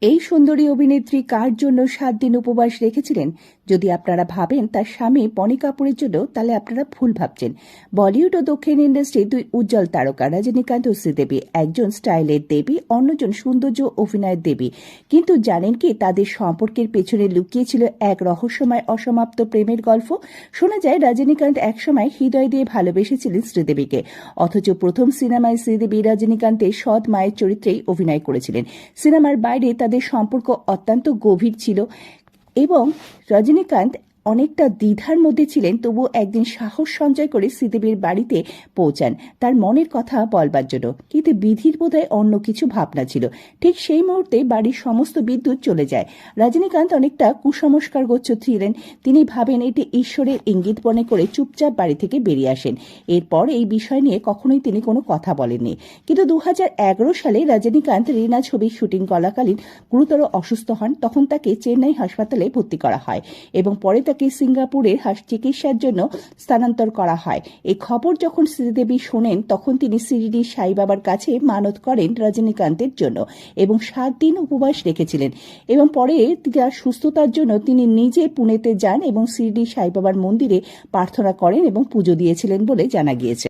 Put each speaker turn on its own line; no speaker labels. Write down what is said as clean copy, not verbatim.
এই সুন্দরী অভিনেত্রী কার জন্য 7 দিন উপবাস রেখেছিলেন? যদি আপনারা ভাবেন তার স্বামী বনি কাপুরের জন্য, তাহলে আপনারা ভুল ভাবছেন। বলিউড ও দক্ষিণ ইন্ডাস্ট্রি দুই উজ্জ্বল তারকা রজনীকান্ত ও শ্রীদেবী, একজন স্টাইলের দেবী, অন্যজন সৌন্দর্য অভিনয়ের দেবী। কিন্তু জানেন কি, তাদের সম্পর্কের পেছনে লুকিয়েছিল এক রহস্যময় অসমাপ্ত প্রেমের গল্প। শোনা যায় রজনীকান্ত একসময় হৃদয় দিয়ে ভালোবেসেছিলেন শ্রীদেবীকে, অথচ প্রথম সিনেমায় শ্রীদেবী রজনীকান্তের সৎ মায়ের চরিত্রেই অভিনয় করেছিলেন। সিনেমার বাইরে তাদের সম্পর্ক অত্যন্ত গভীর ছিল এবং রজনীকান্ত অনেকটা দ্বিধার মধ্যে ছিলেন। তবুও একদিন সাহস সঞ্চয় করে শ্রীদেবীর বাড়িতে পৌঁছান তার মনের কথা বলবার জন্য, কিন্তু বিধির বোধহয় অন্য কিছু ভাবনা ছিল। ঠিক সেই মুহূর্তে বাড়ির সমস্ত বিদ্যুৎ চলে যায়। রজনীকান্ত অনেকটা কুসংস্কারগোচ্ছ ছিলেন। তিনি ভাবেন এটি ঈশ্বরের ইঙ্গিত মনে করে চুপচাপ বাড়ি থেকে বেরিয়ে আসেন। এরপর এই বিষয় নিয়ে কখনোই তিনি কোনো কথা বলেননি। কিন্তু 2011 সালে রজনীকান্ত রিনা ছবির শুটিং চলাকালীন গুরুতর অসুস্থ হন। তখন তাকে চেন্নাই হাসপাতালে ভর্তি করা হয় এবং পরে তাকে সিঙ্গাপুরের চিকিৎসার জন্য স্থানান্তর করা হয়। এই খবর যখন শ্রীদেবী শোনেন, তখন তিনি শিরডি সাই বাবার কাছে মানত করেন রজনীকান্তের জন্য এবং 7 দিন উপবাস রেখেছিলেন। এবং পরে তার সুস্থতার জন্য তিনি নিজে পুনেতে যান এবং শিরডি সাই বাবার মন্দিরে প্রার্থনা করেন এবং পুজো দিয়েছিলেন বলে জানা গিয়েছে।